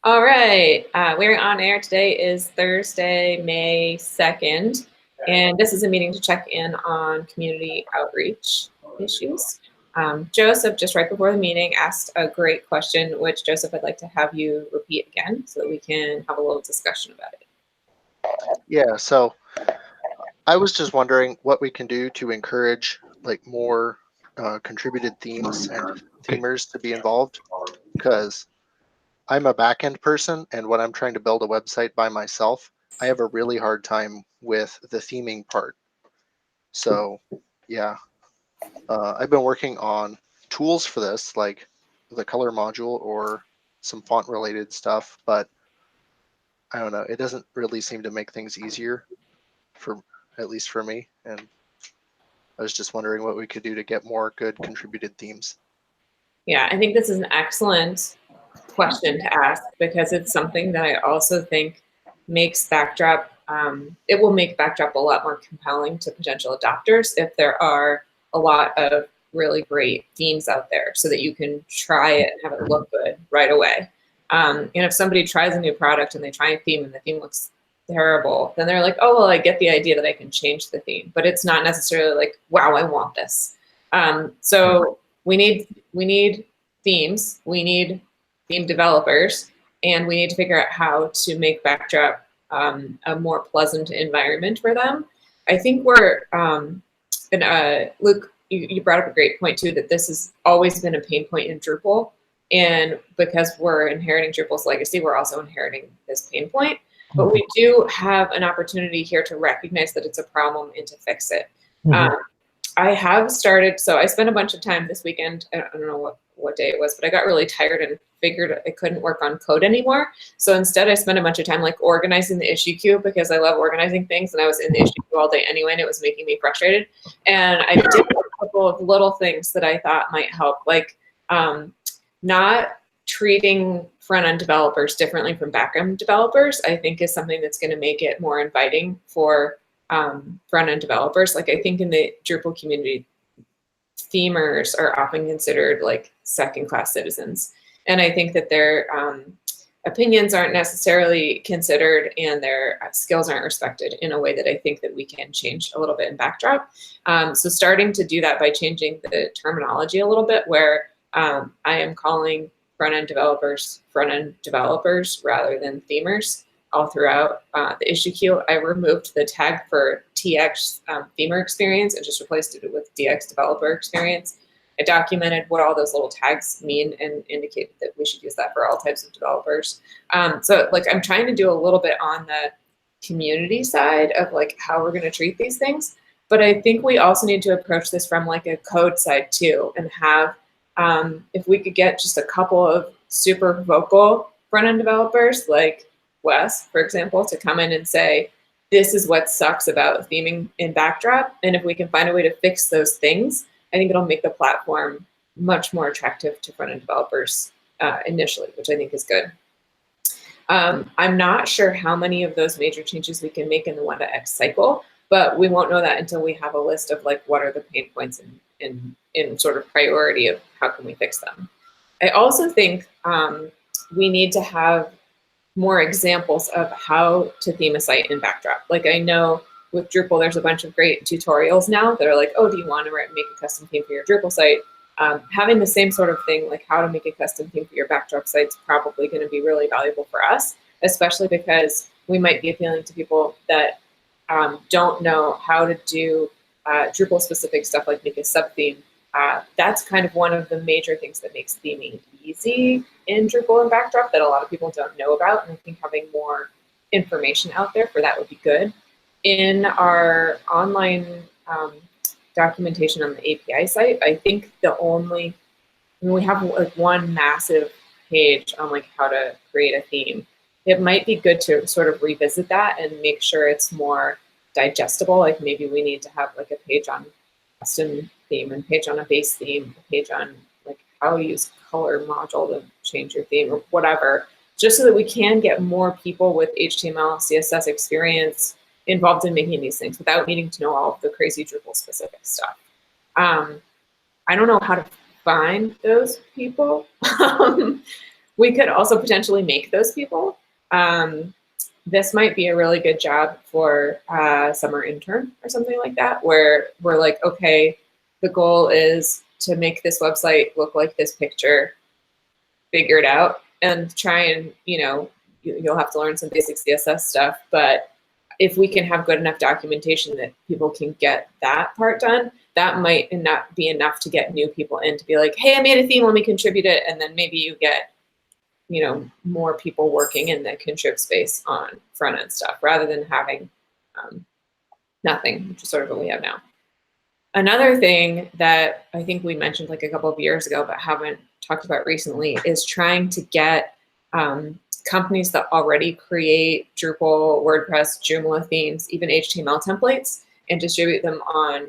All right, we're on air. Today is Thursday, May 2nd, and this is a meeting to check in on community outreach issues. Joseph, just right before the meeting, asked a great question, which Joseph, I'd like to have you repeat again so that we can have a little discussion about it. Yeah, so I was just wondering what we can do to encourage like more contributed themes and themers to be involved, because I'm a backend person, and when I'm trying to build a website by myself, I have a really hard time with the theming part. So yeah, I've been working on tools for this, like the color module or some font related stuff, but I don't know, it doesn't really seem to make things easier for at least for me. And I was just wondering what we could do to get more good contributed themes. Yeah, I think this is an excellent question to ask because it's something that I also think makes Backdrop, it will make Backdrop a lot more compelling to potential adopters if there are a lot of really great themes out there so that you can try it and have it look good right away. And if somebody tries a new product and they try a theme and the theme looks terrible, then they're like, oh, well, I get the idea that I can change the theme, but it's not necessarily like, wow, I want this. So we need themes, we need theme developers, and we need to figure out how to make Backdrop a more pleasant environment for them. I think Luke, you brought up a great point too, that this has always been a pain point in Drupal. And because we're inheriting Drupal's legacy, we're also inheriting this pain point. But we do have an opportunity here to recognize that it's a problem and to fix it. I have started, so I spent a bunch of time this weekend, I don't know what day it was, but I got really tired and figured I couldn't work on code anymore. So instead I spent a bunch of time like organizing the issue queue because I love organizing things, and I was in the issue queue all day anyway and it was making me frustrated. And I did a couple of little things that I thought might help, like not treating front-end developers differently from back-end developers, I think is something that's going to make it more inviting for front-end developers. Like I think in the Drupal community, themers are often considered like second-class citizens. And I think that their opinions aren't necessarily considered and their skills aren't respected in a way that I think that we can change a little bit in Backdrop. So starting to do that by changing the terminology a little bit, where I am calling front-end developers rather than themers all throughout the issue queue. I removed the tag for TX themer experience and just replaced it with DX developer experience. I documented what all those little tags mean and indicated that we should use that for all types of developers. So like I'm trying to do a little bit on the community side of like how we're going to treat these things. But I think we also need to approach this from like a code side too, and have, if we could get just a couple of super vocal front-end developers like Wes, for example, to come in and say, this is what sucks about theming in Backdrop. And if we can find a way to fix those things, I think it'll make the platform much more attractive to front-end developers initially, which I think is good. I'm not sure how many of those major changes we can make in the 1.x cycle, but we won't know that until we have a list of like what are the pain points in sort of priority of how can we fix them. I also think we need to have more examples of how to theme a site in Backdrop. Like I know with Drupal, there's a bunch of great tutorials now that are like, oh, do you want to make a custom theme for your Drupal site? Having the same sort of thing, like how to make a custom theme for your Backdrop site, is probably going to be really valuable for us, especially because we might be appealing to people that don't know how to do Drupal specific stuff like make a sub theme. That's kind of one of the major things that makes theming easy in Drupal and Backdrop that a lot of people don't know about, and I think having more information out there for that would be good. In our online documentation on the API site, I think we have like one massive page on like how to create a theme. It might be good to sort of revisit that and make sure it's more digestible. Like maybe we need to have like a page on custom theme and page on a base theme, a page on like how to use color module to change your theme or whatever, just so that we can get more people with HTML, CSS experience involved in making these things without needing to know all of the crazy Drupal specific stuff. I don't know how to find those people. we could also potentially make those people. This might be a really good job for a summer intern or something like that, where we're like, okay, the goal is to make this website look like this picture, figure it out, and try and, you'll have to learn some basic CSS stuff, but if we can have good enough documentation that people can get that part done, that might not be enough to get new people in to be like, hey, I made a theme, let me contribute it. And then maybe you get, more people working in the contrib space on front end stuff rather than having nothing, which is sort of what we have now. Another thing that I think we mentioned like a couple of years ago, but haven't talked about recently, is trying to get companies that already create Drupal, WordPress, Joomla themes, even HTML templates, and distribute them on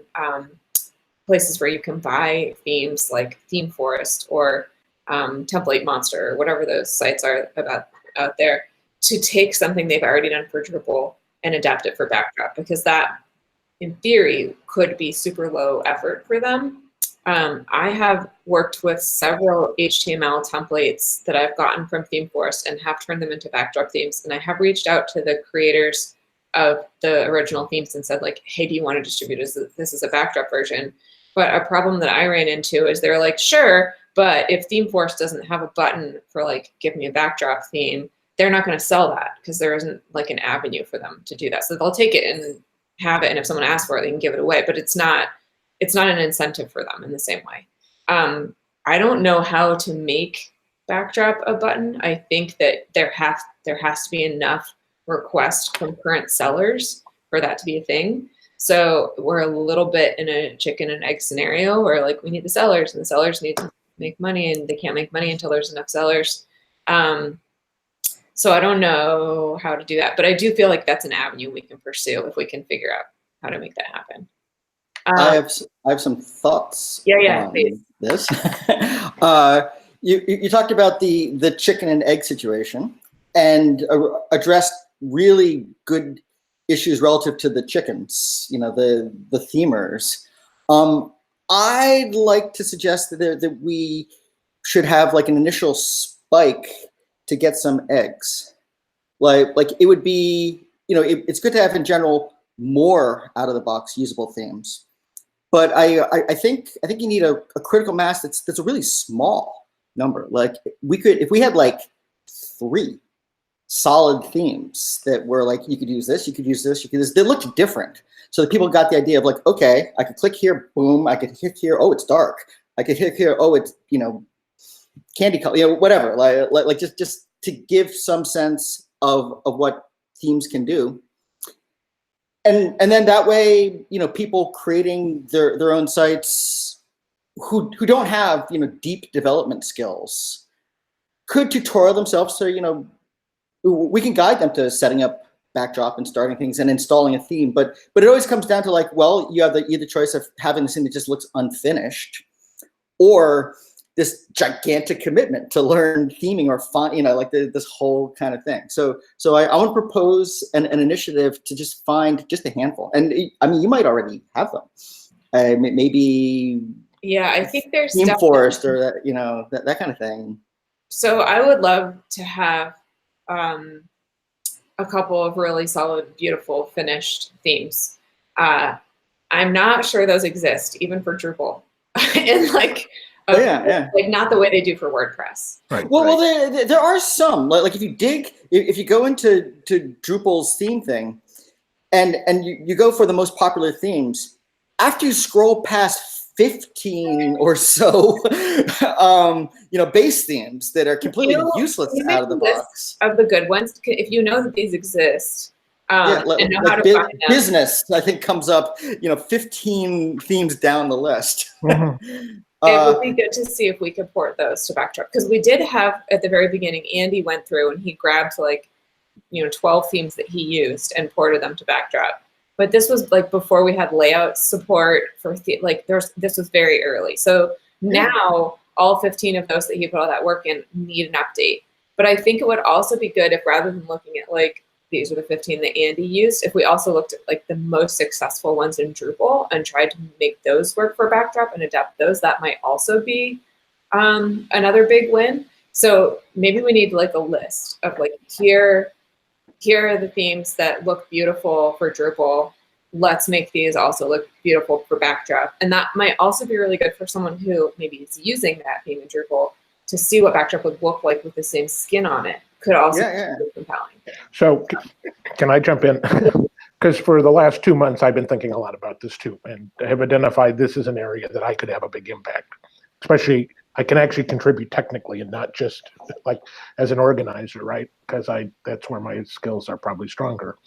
places where you can buy themes like ThemeForest or Template Monster, or whatever those sites are out there, to take something they've already done for Drupal and adapt it for Backdrop, because that, in theory, could be super low effort for them. I have worked with several HTML templates that I've gotten from ThemeForest and have turned them into Backdrop themes, and I have reached out to the creators of the original themes and said, like, hey, do you want to distribute this as a Backdrop version? But a problem that I ran into is they're like, sure, but if ThemeForest doesn't have a button for like, give me a Backdrop theme, they're not going to sell that because there isn't like an avenue for them to do that. So they'll take it and have it, and if someone asks for it, they can give it away, but it's not an incentive for them in the same way. I don't know how to make Backdrop a button. I think that there has to be enough requests from current sellers for that to be a thing. So we're a little bit in a chicken and egg scenario where like we need the sellers, and the sellers need to make money, and they can't make money until there's enough sellers. So I don't know how to do that, but I do feel like that's an avenue we can pursue if we can figure out how to make that happen. I have some thoughts. Yeah, on please. This. You talked about the chicken and egg situation and addressed really good issues relative to the chickens. The themers. I'd like to suggest that we should have like an initial spike to get some eggs. Like it would be, it's good to have in general more out of the box usable themes. But I think you need a critical mass that's a really small number. Like if we had like 3 solid themes that were like, you could use this, you could use this, you could use this. They looked different. So that people got the idea of like, okay, I could click here, boom, I could hit here, oh, it's dark. I could hit here, oh, it's, candy color, whatever. Like just to give some sense of what themes can do. And then that way, people creating their own sites who don't have, deep development skills could tutorial themselves. So, we can guide them to setting up Backdrop and starting things and installing a theme. But it always comes down to like, well, you have either choice of having this thing that just looks unfinished, or this gigantic commitment to learn theming or font, like this whole kind of thing. So I want to propose an initiative to just find just a handful. And I mean, you might already have them. Maybe. Yeah, I think there's ThemeForest or that, that kind of thing. So I would love to have a couple of really solid, beautiful, finished themes. I'm not sure those exist even for Drupal. And like, like not the way they do for WordPress. Right. Well, there are some. Like if you go into Drupal's theme thing, and you go for the most popular themes, after you scroll past 15 or so, base themes that are completely useless out of the box. Of the good ones, if you know that these exist, and know how to find them. Business, I think, comes up, 15 themes down the list. Mm-hmm. It would be good to see if we could port those to Backdrop, because we did have at the very beginning, Andy went through and he grabbed 12 themes that he used and ported them to Backdrop. But this was like before we had layout support for this was very early. So now all 15 of those that he put all that work in need an update. But I think it would also be good if, rather than looking at like these are the 15 that Andy used, if we also looked at like the most successful ones in Drupal and tried to make those work for Backdrop and adapt those, that might also be another big win. So maybe we need like a list of like, here are the themes that look beautiful for Drupal. Let's make these also look beautiful for Backdrop. And that might also be really good for someone who maybe is using that theme in Drupal to see what Backdrop would look like with the same skin on it. Could also be compelling. So can I jump in? Because for the last 2 months, I've been thinking a lot about this too, and I have identified this as an area that I could have a big impact. Especially, I can actually contribute technically and not just like as an organizer, right? Because that's where my skills are probably stronger.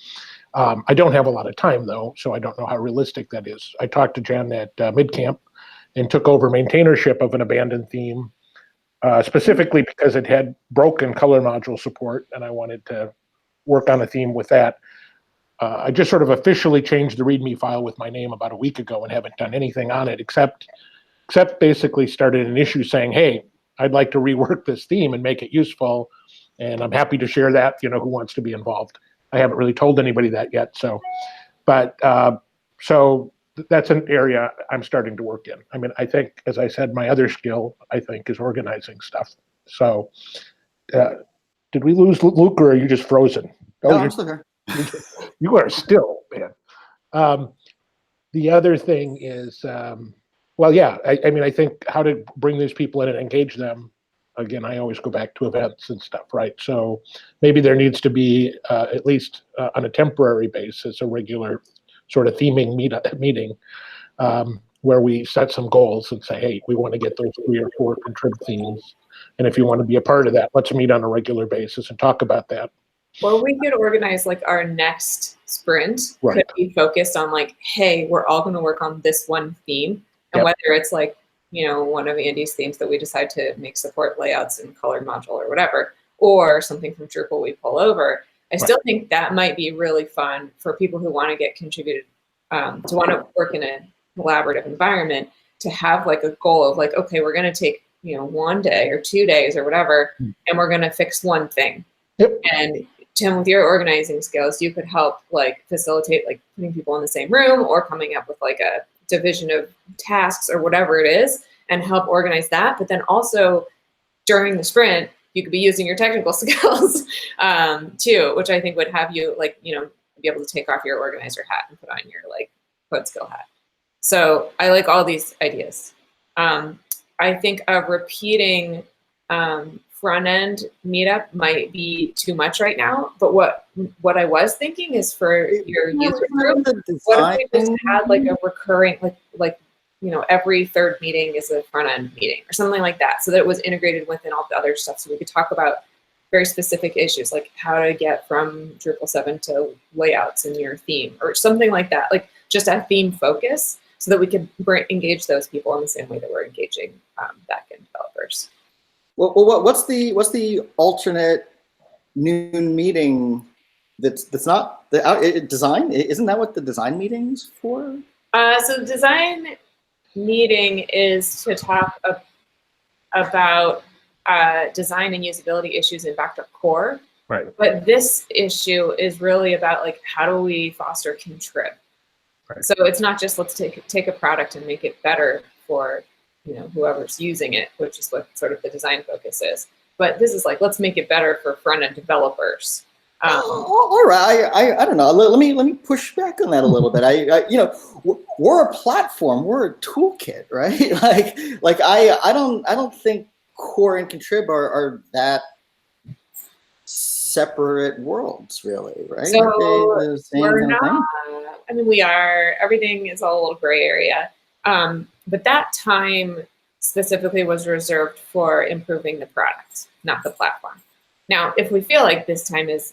I don't have a lot of time though, so I don't know how realistic that is. I talked to Jen at MidCamp and took over maintainership of an abandoned theme, specifically because it had broken color module support, and I wanted to work on a theme with that. I just sort of officially changed the README file with my name about a week ago and haven't done anything on it except basically started an issue saying, hey, I'd like to rework this theme and make it useful, and I'm happy to share that, who wants to be involved. I haven't really told anybody that yet, so that's an area I'm starting to work in. I mean, I think, as I said, my other skill, I think, is organizing stuff. So did we lose Luke, or are you just frozen? No, I'm still here. You are still, man. The other thing is, well, yeah, I mean, I think how to bring these people in and engage them. Again, I always go back to events and stuff, right? So maybe there needs to be, at least on a temporary basis, a regular sort of theming meeting where we set some goals and say, hey, we want to get those 3 or 4 contrib themes. And if you want to be a part of that, let's meet on a regular basis and talk about that. Or we could organize like our next sprint Right. could be focused on like, hey, we're all going to work on this one theme. And Yep. whether it's like, one of Andy's themes that we decide to make support layouts and colored module or whatever, or something from Drupal we pull over. I still think that might be really fun for people who want to get contributed, to want to work in a collaborative environment, to have like a goal of like, okay, we're going to take, 1 day or 2 days or whatever, and we're going to fix one thing. Yep. And Tim, with your organizing skills, you could help like facilitate like putting people in the same room or coming up with like a division of tasks or whatever it is and help organize that. But then also during the sprint, you could be using your technical skills too, which I think would have you like, be able to take off your organizer hat and put on your like code skill hat. So I like all these ideas. I think of repeating front end meetup might be too much right now, but what I was thinking is for your user group, what if we just had like a recurring, like every third meeting is a front end meeting or something like that, so that it was integrated within all the other stuff, so we could talk about very specific issues like how to get from Drupal 7 to layouts in your theme or something like that, like just a theme focus, so that we could engage those people in the same way that we're engaging backend developers. Well, what's the alternate noon meeting that's not the design? Isn't that what the design meeting's for? So the design meeting is to talk about design and usability issues in Backdrop Core. Right. But this issue is really about like, how do we foster contrib? Right. So it's not just let's take a product and make it better for whoever's using it, which is what sort of the design focus is. But this is like, let's make it better for front-end developers. All right, I don't know. Let me push back on that a little bit. We're a platform, we're a toolkit, right? Like I don't think core and contrib are that separate worlds, really, right? So the same we're kind of thing? not. I mean, we are. Everything is all a little gray area. But that time specifically was reserved for improving the product, not the platform. Now, if we feel like this time is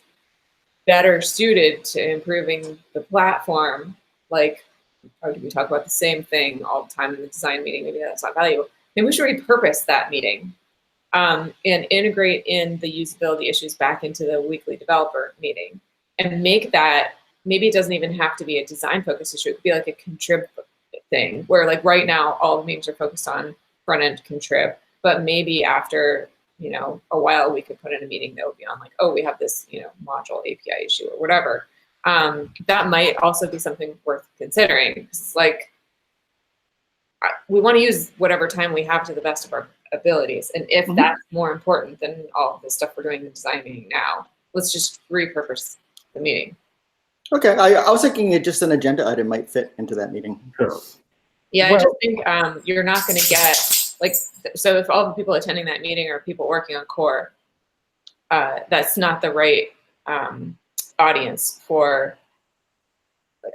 better suited to improving the platform, like, or do we talk about the same thing all the time in the design meeting? Maybe that's not valuable. Maybe we should repurpose that meeting and integrate in the usability issues back into the weekly developer meeting and make that, maybe it doesn't even have to be a design focused issue. It could be like a contrib thing where like right now all the meetings are focused on front end contrib, but maybe after a while we could put in a meeting that would be on like, oh, we have this module API issue or whatever. That might also be something worth considering. It's like we want to use whatever time we have to the best of our abilities. And if Mhm. that's more important than all of the stuff we're doing in the design meeting now, let's just repurpose the meeting. Okay, I was thinking it just an agenda item might fit into that meeting. Sure. Yeah, I Well- just think you're not going to get like, so if all the people attending that meeting are people working on core, that's not the right audience for.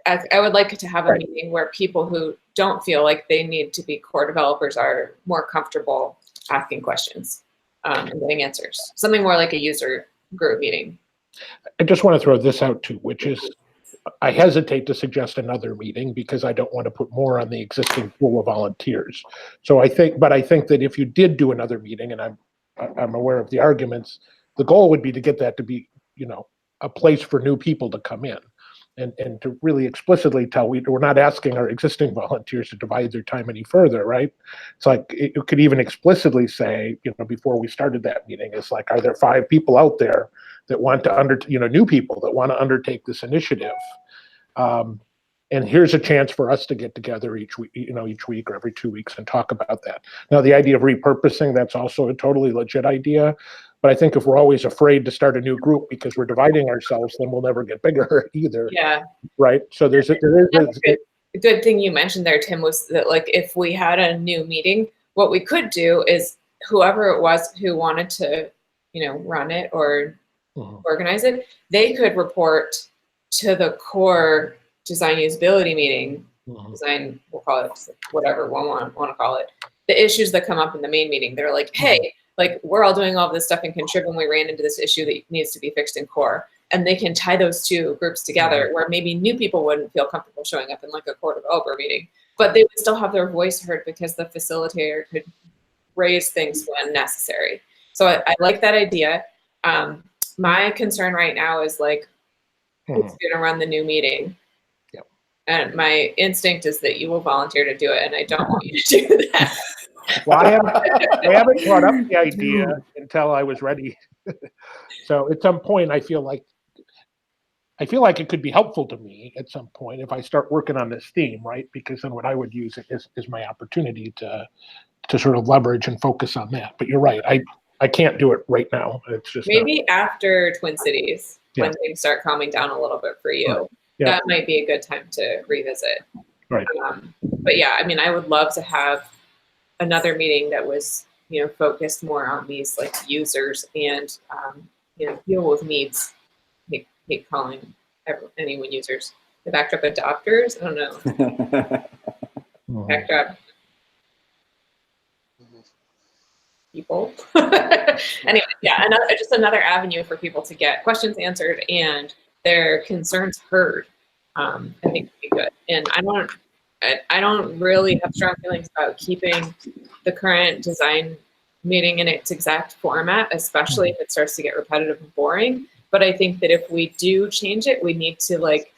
I would like to have a Right. meeting where people who don't feel like they need to be core developers are more comfortable asking questions and getting answers. Something more like a user group meeting. I just want to throw this out too, which is I hesitate to suggest another meeting because I don't want to put more on the existing pool of volunteers. So I think that if you did do another meeting, and I'm aware of the arguments, the goal would be to get that to be, a place for new people to come in. And to really explicitly tell, we're not asking our existing volunteers to divide their time any further, right? It's like, it could even explicitly say, before we started that meeting, it's like, are there 5 people out there that want to new people that want to undertake this initiative? And here's a chance for us to get together each week or every 2 weeks and talk about that. Now, the idea of repurposing, that's also a totally legit idea. But I think if we're always afraid to start a new group because we're dividing ourselves, then we'll never get bigger either. Yeah. Right. So there is A good thing you mentioned there, Tim, was that like if we had a new meeting, what we could do is whoever it was who wanted to, run it or organize it, they could report to the core design usability meeting, design, we'll call it whatever we want to call it, the issues that come up in the main meeting. They're like, hey, like we're all doing all this stuff in Contrib and we ran into this issue that needs to be fixed in core. And they can tie those two groups together where maybe new people wouldn't feel comfortable showing up in like a core developer meeting, but they would still have their voice heard because the facilitator could raise things when necessary. So I like that idea. My concern right now is like, who's going to run the new meeting? Yep. And my instinct is that you will volunteer to do it, and I don't want you to do that. Well, I haven't brought up the idea until I was ready. So at some point, I feel like it could be helpful to me at some point if I start working on this theme, right? Because then what I would use it is my opportunity to sort of leverage and focus on that. But you're right, I can't do it right now. It's just maybe after Twin Cities, when Yeah. things start calming down a little bit for you, Right. Yeah. that might be a good time to revisit. Right. But yeah, I mean, I would love to have another meeting that was, focused more on these like users and, deal with needs. Hate calling anyone users. The backdrop adopters, I don't know. Backdrop people. Anyway, yeah, just another avenue for people to get questions answered and their concerns heard. I think would be good. And I don't really have strong feelings about keeping the current design meeting in its exact format, especially if it starts to get repetitive and boring. But I think that if we do change it, we need to like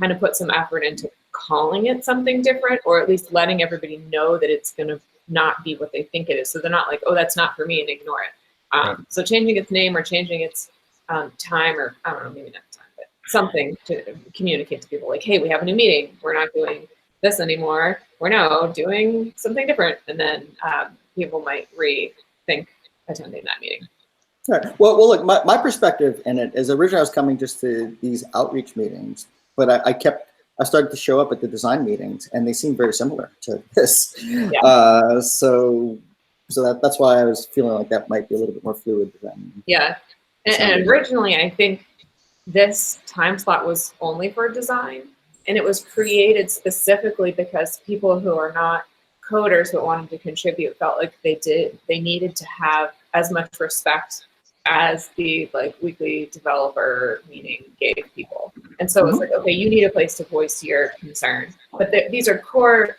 kind of put some effort into calling it something different, or at least letting everybody know that it's going to not be what they think it is. So they're not like, oh, that's not for me, and ignore it. So changing its name or changing its time, or I don't know, maybe not time, but something to communicate to people like, hey, we have a new meeting. We're not doing this anymore. We're now doing something different. And then people might rethink attending that meeting. All right. Well, look, my perspective in it is originally I was coming just to these outreach meetings, but I started to show up at the design meetings, and they seem very similar to this. Yeah. So that's why I was feeling like that might be a little bit more fluid than. Yeah. And originally, I think this time slot was only for design, and it was created specifically because people who are not coders but wanted to contribute felt like they needed to have as much respect as the like weekly developer meeting gave people. And so it's like, okay, you need a place to voice your concern, but these are core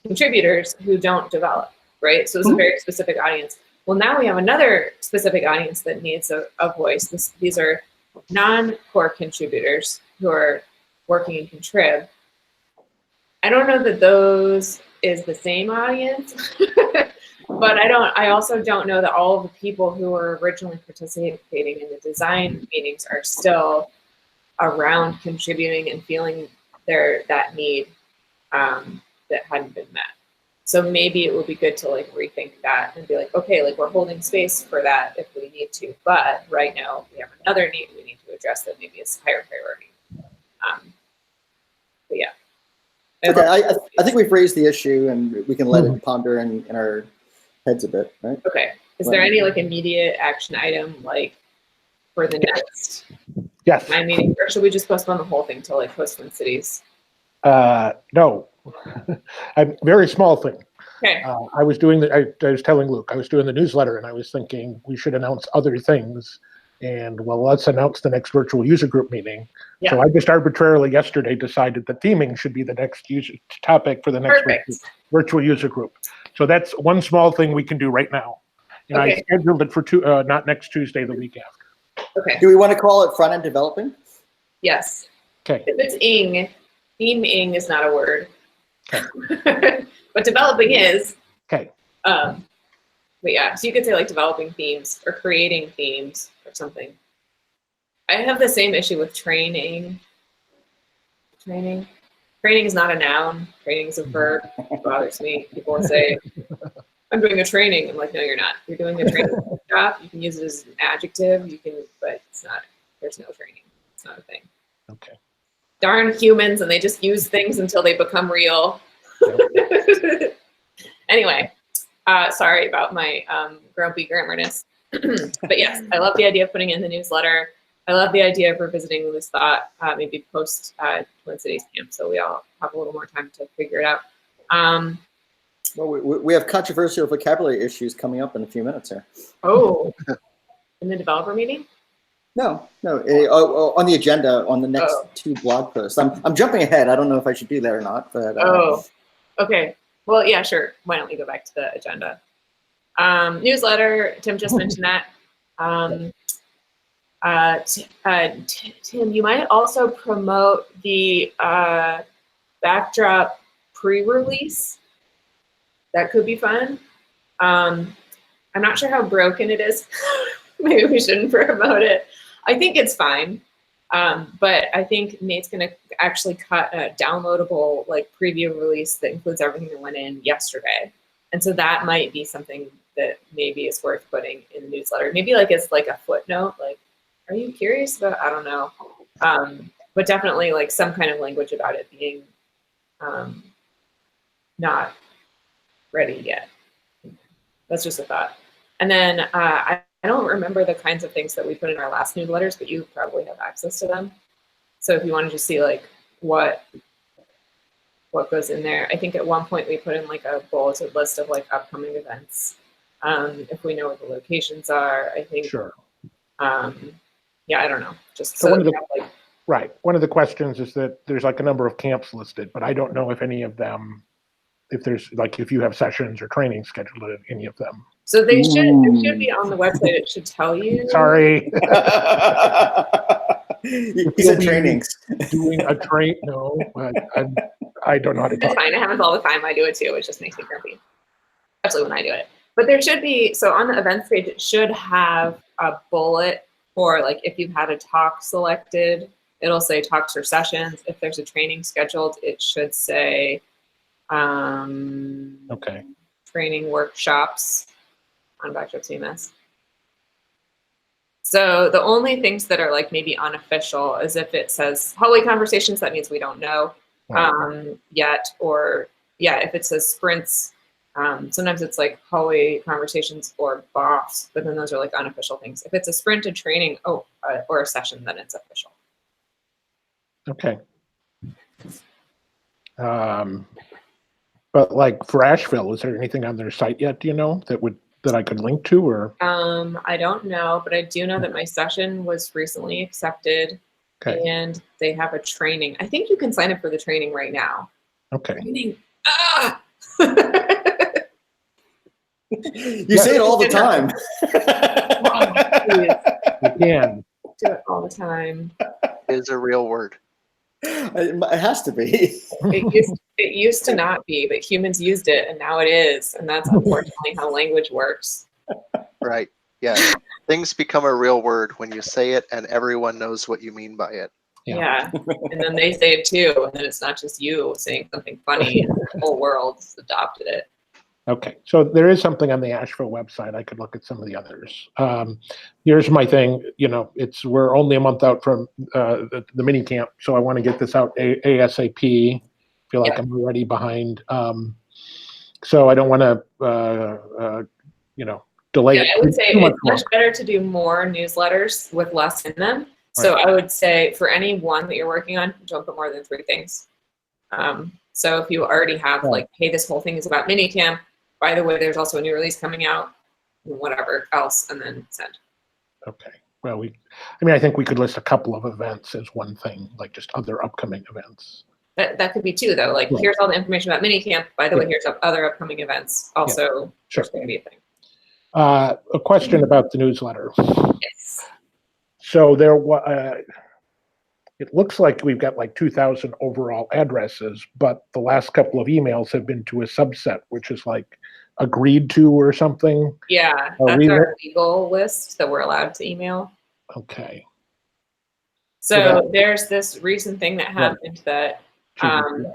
contributors who don't develop, right? So it's a very specific audience. Well, now we have another specific audience that needs a voice. These are non-core contributors who are working in Contrib. I don't know that those is the same audience, but I also don't know that all of the people who were originally participating in the design meetings are still around contributing and feeling that need that hadn't been met. So maybe it would be good to like rethink that and be like, okay, like we're holding space for that if we need to, but right now we have another need we need to address that maybe is higher priority. But yeah. Okay, I think we've raised the issue and we can let it ponder in our heads a bit, right? Okay. Is there any like immediate action item like for the next Yes. meeting, or should we just postpone the whole thing till like post-Twin Cities? No. A very small thing. Okay. I was doing I was telling Luke, I was doing the newsletter and I was thinking we should announce other things. And well, let's announce the next virtual user group meeting. Yeah. So I just arbitrarily yesterday decided that theming should be the next topic for the next virtual user group. So that's one small thing we can do right now. And I scheduled it for not next Tuesday, the week after. Okay. Do we want to call it front end developing? Yes. Okay. If it's ing, theming is not a word. Okay. But developing is. Okay. But yeah, so you could say like developing themes or creating themes or something. I have the same issue with training. Training is not a noun. Training is a verb. It bothers me. People will say, I'm doing a training. I'm like, no, you're not. You're doing a training workshop. You can use it as an adjective. You can, but it's not. There's no training. It's not a thing. Okay. Darn humans, and they just use things until they become real. Anyway, sorry about my grumpy grammerness. But yes, I love the idea of putting it in the newsletter. I love the idea of revisiting this thought, maybe post Twin Cities camp, so we all have a little more time to figure it out. Well, we have controversial vocabulary issues coming up in a few minutes here. Oh, in the developer meeting? No, on the agenda on the next two blog posts. I'm jumping ahead. I don't know if I should do that or not, but okay. Well, yeah, sure. Why don't we go back to the agenda? Newsletter. Tim just mentioned that. Tim, you might also promote the backdrop pre-release. That could be fun. I'm not sure how broken it is. Maybe we shouldn't promote it. I think it's fine. But I think Nate's going to actually cut a downloadable like preview release that includes everything that went in yesterday. And so that might be something that maybe is worth putting in the newsletter. Maybe like it's like a footnote, like, are you curious about, I don't know. But definitely like some kind of language about it being not ready yet. That's just a thought. And then I don't remember the kinds of things that we put in our last newsletters, but you probably have access to them. So if you want to just see like what goes in there, I think at one point we put in like a bulleted list of like upcoming events. If we know what the locations are, I think. Sure. Yeah, I don't know. Just so right. One of the questions is that there's like a number of camps listed, but I don't know if any of them, if there's like if you have sessions or training scheduled at any of them. So they should be on the website. It should tell you. Sorry. You said trainings. Doing a train? No, I don't know how to talk. It's fine. It happens all the time. I do it too. It just makes me grumpy, especially when I do it. But there should be, so on the events page, it should have a bullet for like if you've had a talk selected, it'll say talks or sessions. If there's a training scheduled, it should say training workshops on Backdrop CMS. So the only things that are like maybe unofficial is if it says hallway conversations, that means we don't know yet. Or yeah, if it says sprints, sometimes it's like hallway conversations or BOFs, but then those are like unofficial things. If it's a sprint, a training, or a session, then it's official. Okay. But like for Asheville, is there anything on their site yet, do you know, that I could link to, or? I don't know, but I do know that my session was recently accepted and they have a training. I think you can sign up for the training right now. You say it all the time. Again. Do it all the time. It is a real word. It has to be. It used to not be, but humans used it, and now it is. And that's unfortunately how language works. Right. Yeah. Things become a real word when you say it and everyone knows what you mean by it. Yeah. And then they say it too. And then it's not just you saying something funny, and the whole world's adopted it. Okay, so there is something on the Asheville website. I could look at some of the others. Here's my thing. We're only a month out from the mini camp, so I want to get this out ASAP. Feel like Yeah. I'm already behind. So I don't want to, delay Yeah, it I would say too much it's much longer. better to do more newsletters with less in them. So I would say for any one that you're working on, don't put more than 3 things. So if you already have Right. like, hey, this whole thing is about minicamp, by the way, there's also a new release coming out, whatever else, and then send. Okay. Well, I think we could list a couple of events as one thing, like just other upcoming events. That could be 2 though. Like, Right. here's all the information about minicamp. By the way, Yeah. here's other upcoming events. Also, Sure. there's going to be a thing. A question about the newsletter. Yes. So it looks like we've got like 2,000 overall addresses, but the last couple of emails have been to a subset, which is like agreed to or something. Yeah, Are that's we our legal list that we're allowed to email. Okay. So there's this recent thing that happened that GDPR.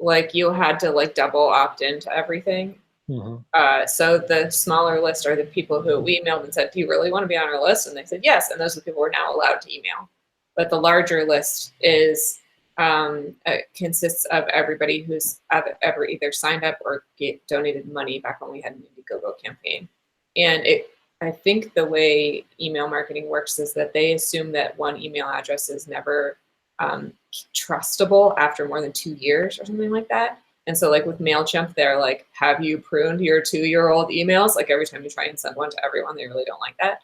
like you had to like double opt into everything. Mhm. So the smaller list are the people who we emailed and said, do you really want to be on our list? And they said, yes. And those are the people we're now allowed to email. But the larger list consists of everybody who's ever either signed up or donated money back when we had an Indiegogo campaign. And I think the way email marketing works is that they assume that one email address is never trustable after more than 2 years or something like that. And so like with MailChimp, they're like, have you pruned your 2-year-old emails? Like every time you try and send one to everyone, they really don't like that.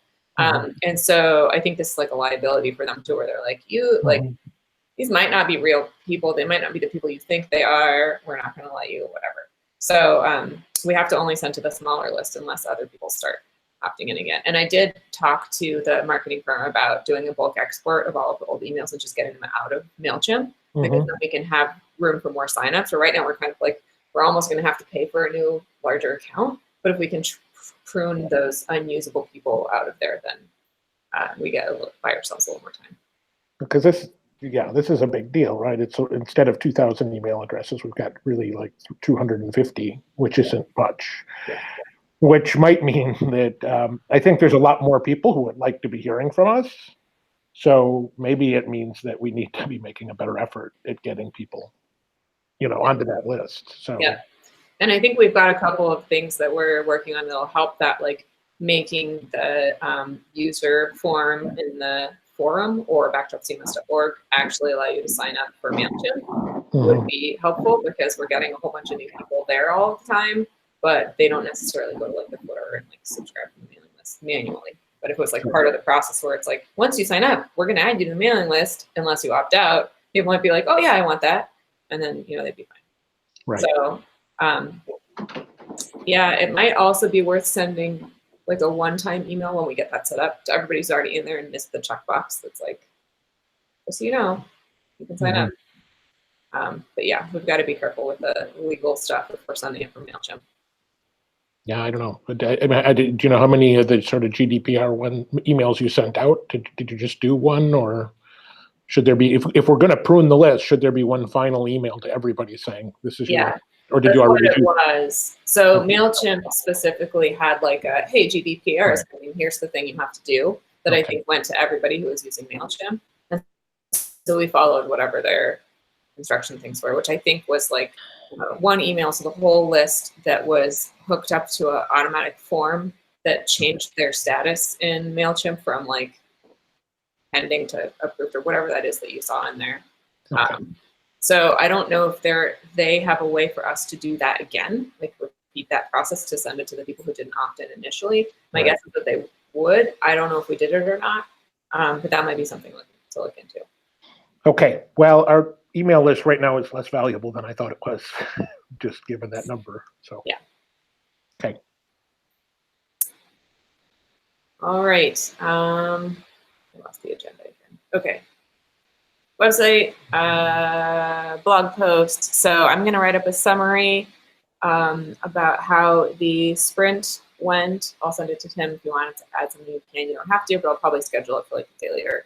And so I think this is like a liability for them too, where they're like, these might not be real people. They might not be the people you think they are. We're not going to let you, whatever. So we have to only send to the smaller list unless other people start opting in again. And I did talk to the marketing firm about doing a bulk export of all of the old emails and just getting them out of MailChimp because then we can have room for more signups. So right now we're kind of like, we're almost going to have to pay for a new larger account. But if we can prune those unusable people out of there, then we get buy ourselves a little more time. Because this is a big deal, right? It's instead of 2,000 email addresses, we've got really like 250, which isn't much. Yeah. Which might mean that I think there's a lot more people who would like to be hearing from us. So maybe it means that we need to be making a better effort at getting people, onto that list. So yeah. And I think we've got a couple of things that we're working on that'll help that, like making the user form in the forum or backdropcms.org actually allow you to sign up for MailChimp would be helpful because we're getting a whole bunch of new people there all the time, but they don't necessarily go to like the footer and like subscribe to the mailing list manually. But if it was like part of the process where it's like, once you sign up, we're going to add you to the mailing list unless you opt out, people might be like, oh yeah, I want that. And then, they'd be fine. Right. So, yeah, it might also be worth sending like a one-time email when we get that set up to everybody who's already in there and missed the checkbox. That's like, just so you know, you can sign up. But yeah, we've got to be careful with the legal stuff if we're sending it from MailChimp. Yeah, I don't know. Do you know how many of the sort of GDPR emails you sent out? Did you just do one, or should there be, if we're going to prune the list, should there be one final email to everybody saying this is your, or did you already do? It was. So MailChimp specifically had like a, hey, GDPR is coming, here's the thing you have to do, that I think went to everybody who was using MailChimp. And so we followed whatever their instruction things were, which I think was like one email to the whole list that was hooked up to an automatic form that changed their status in MailChimp from like pending to approved or whatever that is that you saw in there. So I don't know if they have a way for us to do that again, like repeat that process to send it to the people who didn't opt in initially. My guess is that they would. I don't know if we did it or not, but that might be something to look into. Okay. Well, our email list right now is less valuable than I thought it was, just given that number. So yeah. Okay. All right. I lost the agenda again. Okay. Website, blog post. So I'm going to write up a summary about how the sprint went. I'll send it to Tim if you wanted to add something you can. You don't have to, but I'll probably schedule it for like a day later.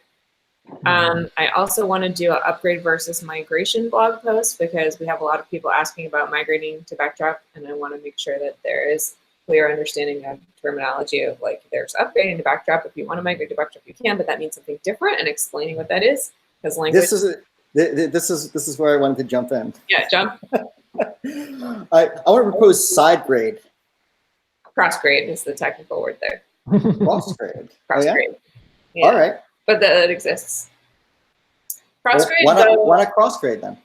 I also want to do an upgrade versus migration blog post because we have a lot of people asking about migrating to Backdrop, and I want to make sure that there is clear understanding of terminology of like there's upgrading to Backdrop. If you want to migrate to Backdrop, you can, but that means something different, and explaining what that is because language. This is where I wanted to jump in. Yeah, jump. I want to propose side grade. Cross grade is the technical word there. Cross grade. Cross Oh, yeah? grade. Yeah. All right. But that exists. Cross grade. Why not cross grade then?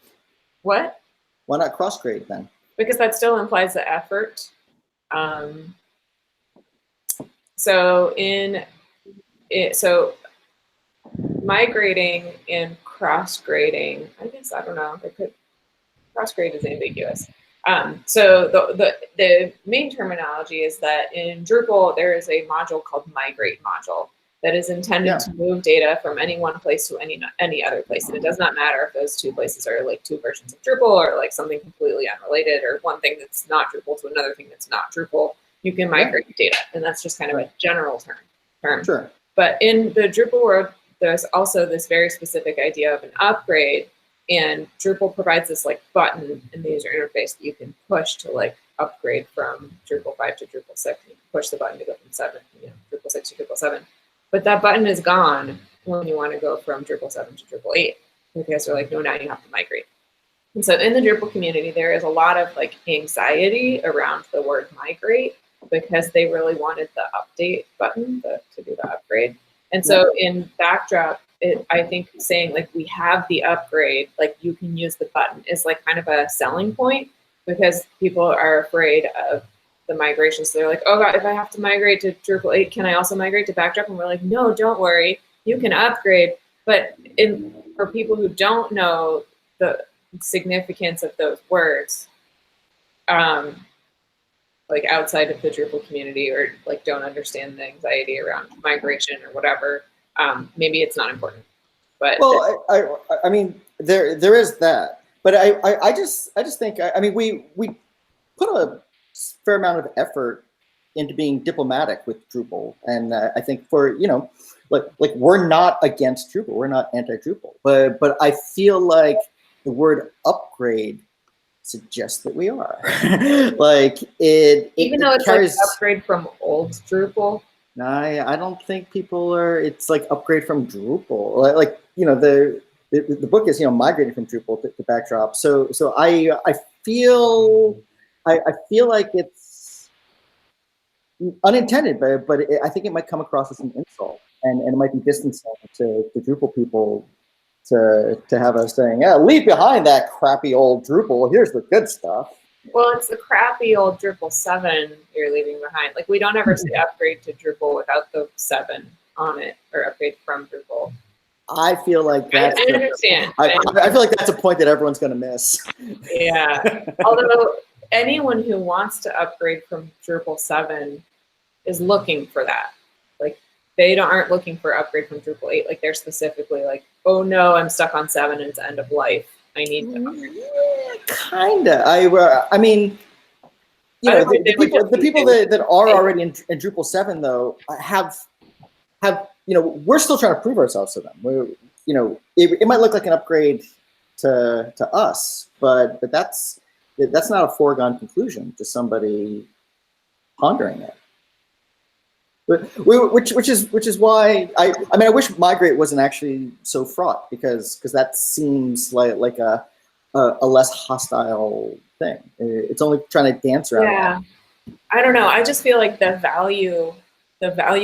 What? Why not cross grade then? Because that still implies the effort. So migrating and cross grading. I guess I don't know. Cross grade is ambiguous. So the main terminology is that in Drupal there is a module called migrate module that is intended to move data from any one place to any other place, and it does not matter if those two places are like two versions of Drupal or like something completely unrelated or one thing that's not Drupal to another thing that's not Drupal. You can migrate data, and that's just kind of a general term. Sure. But in the Drupal world, there's also this very specific idea of an upgrade. And Drupal provides this like button in the user interface that you can push to like upgrade from Drupal 5 to Drupal 6. You can push the button to go from Drupal 6 to Drupal 7. But that button is gone when you want to go from Drupal 7 to Drupal 8 because they're like, no, now you have to migrate. And so in the Drupal community, there is a lot of like anxiety around the word migrate because they really wanted the update button to do the upgrade. And so in Backdrop, I think saying like we have the upgrade, like you can use the button is like kind of a selling point because people are afraid of the migration. So they're like, oh God, if I have to migrate to Drupal 8, can I also migrate to Backdrop? And we're like, no, don't worry, you can upgrade. But for people who don't know the significance of those words, like outside of the Drupal community or like don't understand the anxiety around migration or whatever, maybe it's not important. But well, I mean, there is that, but I just think I mean we put a fair amount of effort into being diplomatic with Drupal, and I think for like we're not against Drupal, we're not anti-Drupal, but I feel like the word upgrade suggests that we are. Like even though it's carries, like upgrade from old Drupal. No, I don't think people are. It's like upgrade from Drupal. Like the book is migrating from Drupal to Backdrop. So I feel like it's unintended, but I think it might come across as an insult, and it might be distancing to Drupal people to have us saying, yeah, leave behind that crappy old Drupal. Here's the good stuff. Well, it's the crappy old Drupal 7 you're leaving behind. Like, we don't ever say upgrade to Drupal without the 7 on it, or upgrade from Drupal. I feel like that's... I understand. I feel like that's a point that everyone's going to miss. Yeah. Although anyone who wants to upgrade from Drupal 7 is looking for that. Like, they aren't looking for upgrade from Drupal 8. Like, they're specifically like, oh no, I'm stuck on 7 and it's end of life. I need to upgrade. Kinda. I mean, the people that are already in Drupal 7 though have we're still trying to prove ourselves to them. It might look like an upgrade to us, but that's not a foregone conclusion to somebody pondering it. Which is why I mean I wish migrate wasn't actually so fraught because that seems like a less hostile thing. It's only trying to dance around. Yeah, I don't know. I just feel like the value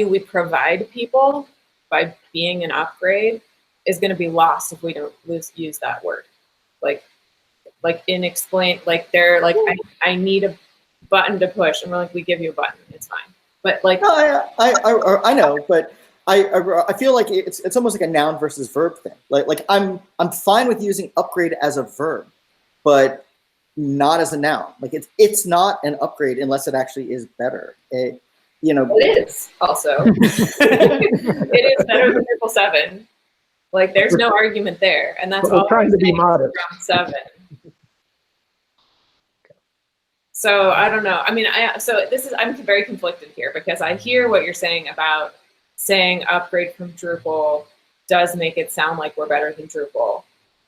we provide people by being an upgrade is going to be lost if we don't use that word. Like they're like I need a button to push, and we're like, we give you a button, it's fine. But like, I know, but I feel like it's almost like a noun versus verb thing. Like I'm fine with using upgrade as a verb, but not as a noun. Like it's not an upgrade unless it actually is better. It is also. It is better than Drupal 7. Like there's no argument there, and that's all. Trying to be modest. 7. So I don't know. I mean, I'm very conflicted here because I hear what you're saying about saying upgrade from Drupal does make it sound like we're better than Drupal.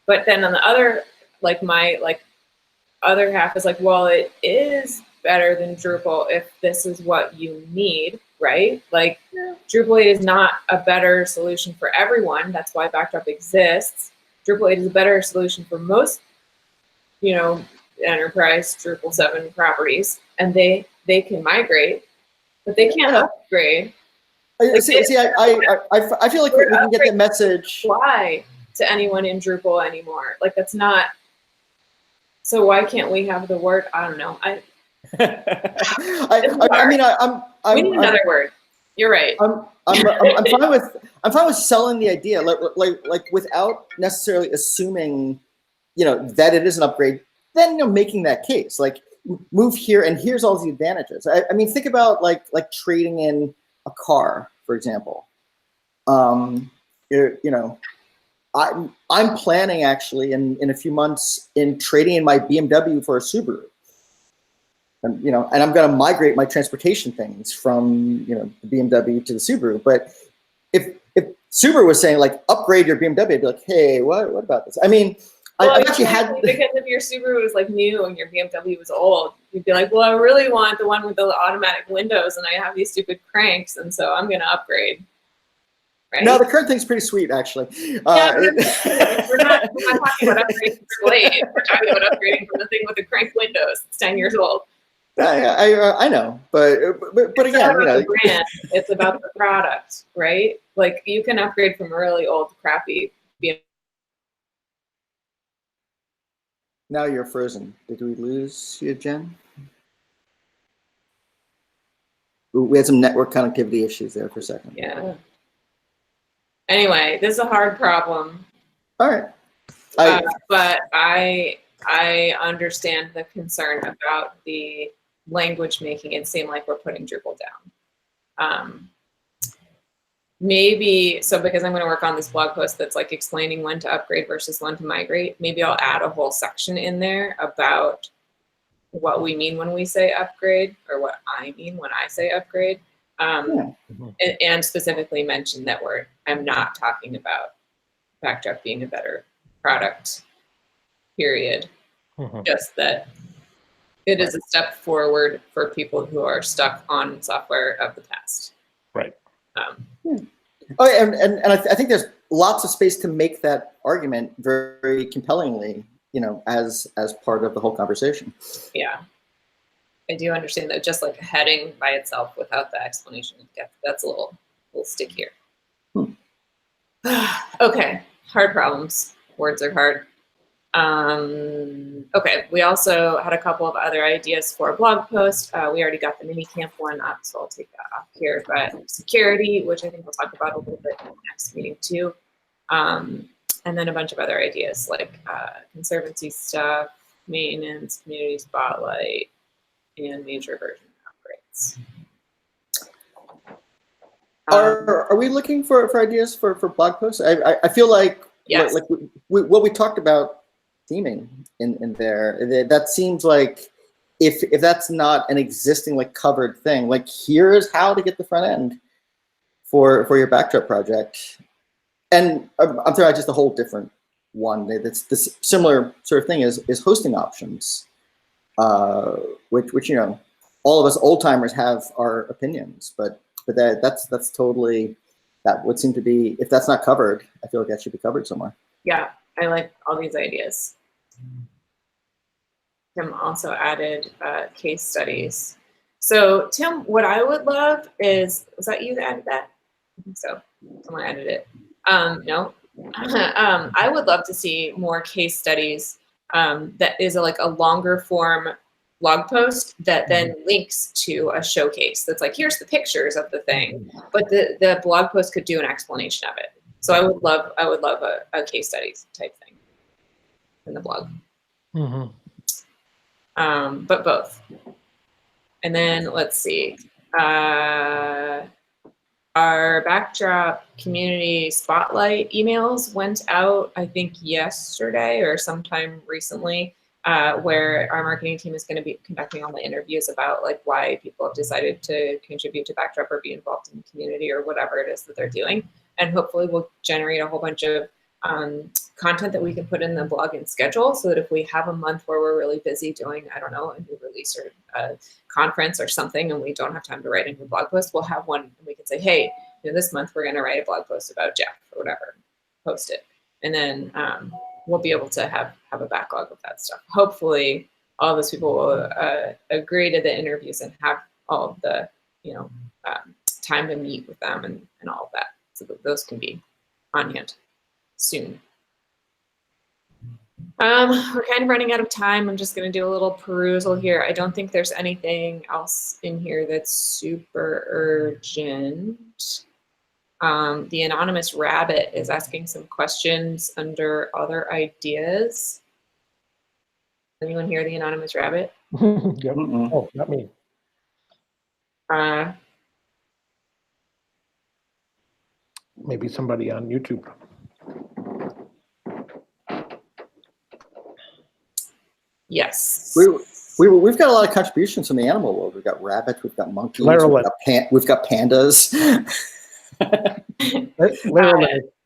But then on the other, my other half is like, well, it is better than Drupal if this is what you need, right? Like, Drupal 8 is not a better solution for everyone. That's why Backdrop exists. Drupal 8 is a better solution for most, enterprise Drupal 7 properties, and they can migrate, but they can't upgrade. I feel like we can get the message. Apply to anyone in Drupal anymore. Like, that's not. So why can't we have the word? I don't know. We need another word. You're right. I'm fine with selling the idea, like without necessarily assuming, that it is an upgrade. Then making that case, like, move here and here's all the advantages. I mean, think about like trading in a car, for example. I'm planning actually in a few months in trading in my BMW for a Subaru. And I'm going to migrate my transportation things from the BMW to the Subaru. But if Subaru was saying like upgrade your BMW, I'd be like, hey, what about this? I mean, I've actually had because if your Subaru was like new and your BMW was old, you'd be like, well, I really want the one with the automatic windows, and I have these stupid cranks, and so I'm going to upgrade. Right? No, the current thing's pretty sweet, actually. We're not talking about upgrading from Blade. We're talking about upgrading from the thing with the crank windows. It's 10 years old. I know, but again, the brand, it's about the product, right? Like, you can upgrade from a really old, crappy BMW. Now you're frozen. Did we lose you, Jen? Ooh, we had some network connectivity issues there for a second. Yeah. Anyway, this is a hard problem. All right. But I understand the concern about the language making it seem like we're putting Drupal down. Maybe, so because I'm going to work on this blog post that's like explaining when to upgrade versus when to migrate, maybe I'll add a whole section in there about what we mean when we say upgrade, or what I mean when I say upgrade. And specifically mention that I'm not talking about Backdrop being a better product, period. Just that it is a step forward for people who are stuck on software of the past. Right. And I think there's lots of space to make that argument very compellingly, as part of the whole conversation. Yeah. I do understand that just like a heading by itself without the explanation, that's a little stickier. Okay, hard problems. Words are hard. Okay, we also had a couple of other ideas for a blog post. We already got the Minicamp one up, so I'll take that off here. But security, which I think we'll talk about a little bit in the next meeting too. And then a bunch of other ideas like conservancy stuff, maintenance, community spotlight, and major version upgrades. Are we looking for ideas for blog posts? I feel like, yes. like what we talked about theming in there, that seems like if that's not an existing like covered thing, like here's how to get the front end for your Backdrop project. And I'm throwing out just a whole different one that's this similar sort of thing is hosting options, which all of us old timers have our opinions, but that's totally, that would seem to be, if that's not covered, I feel like that should be covered somewhere. Yeah, I like all these ideas. Tim also added case studies. So Tim, what I would love is, was that you that added that? I think so. Someone added it. No. I would love to see more case studies that is like a longer form blog post that then links to a showcase that's like, here's the pictures of the thing, but the blog post could do an explanation of it. So I would love a case studies type thing in the blog. But both. And then let's see. Our Backdrop community spotlight emails went out, I think yesterday or sometime recently, where our marketing team is going to be conducting all the interviews about like why people have decided to contribute to Backdrop or be involved in the community or whatever it is that they're doing. and hopefully we'll generate a whole bunch of content that we can put in the blog and schedule, so that if we have a month where we're really busy doing, I don't know, a new release or a conference or something, and we don't have time to write a new blog post, we'll have one and we can say, hey, this month we're going to write a blog post about Jeff or whatever, post it. And then we'll be able to have a backlog of that stuff. Hopefully all those people will agree to the interviews and have all of the, time to meet with them and all of that. So that those can be on hand soon. We're kind of running out of time. I'm just going to do a little perusal here. I don't think there's anything else in here that's super urgent. The anonymous rabbit is asking some questions under other ideas. Anyone hear the anonymous rabbit? Yep. Oh, not me. Maybe somebody on YouTube. Yes. We've got a lot of contributions from the animal world. We've got rabbits, we've got monkeys, we've got pandas.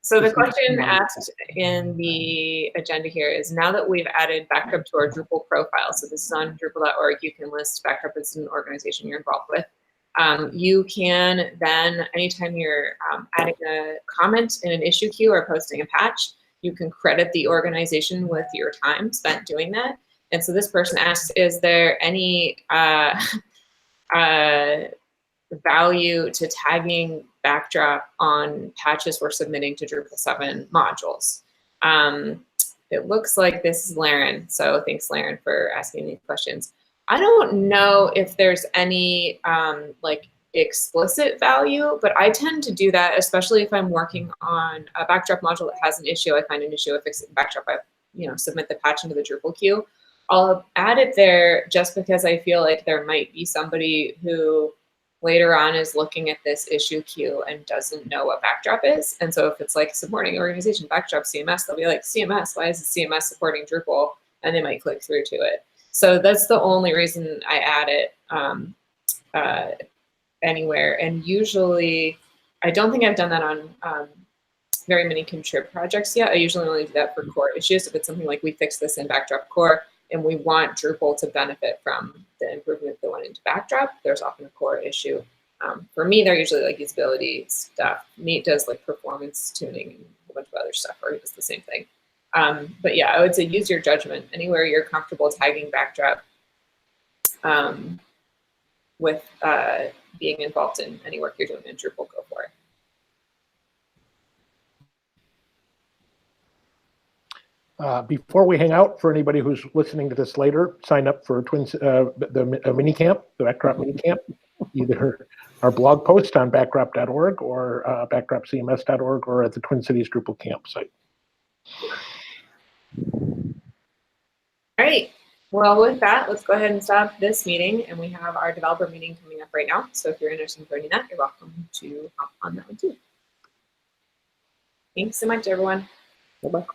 So the question asked in the agenda here is, now that we've added Backup to our Drupal profile, so this is on Drupal.org, you can list Backup as an organization you're involved with. You can then, anytime you're adding a comment in an issue queue or posting a patch, you can credit the organization with your time spent doing that. And so this person asks, is there any value to tagging Backdrop on patches we're submitting to Drupal 7 modules? It looks like this is Laren, so thanks Laren for asking these questions. I don't know if there's any like explicit value, but I tend to do that, especially if I'm working on a Backdrop module that has an issue. I find an issue, I fix it in Backdrop, I submit the patch into the Drupal queue. I'll add it there just because I feel like there might be somebody who later on is looking at this issue queue and doesn't know what Backdrop is. And so if it's like supporting organization Backdrop CMS, they'll be like, CMS, why is the CMS supporting Drupal? And they might click through to it. So that's the only reason I add it anywhere. And usually, I don't think I've done that on very many contrib projects yet. I usually only do that for core issues. If it's something like we fixed this in Backdrop core and we want Drupal to benefit from the improvement that went into Backdrop, there's often a core issue. For me, they're usually like usability stuff. Neat does like performance tuning and a bunch of other stuff, or he does the same thing. But yeah, I would say use your judgment. Anywhere you're comfortable tagging Backdrop with being involved in any work you're doing in Drupal, go for it. Before we hang out, for anybody who's listening to this later, sign up for the mini camp, the Backdrop mini camp, either our blog post on backdrop.org or backdropcms.org or at the Twin Cities Drupal campsite. All right. Well, with that, let's go ahead and stop this meeting, and we have our developer meeting coming up right now. So if you're interested in joining that, you're welcome to hop on that one too. Thanks so much, everyone. Bye-bye.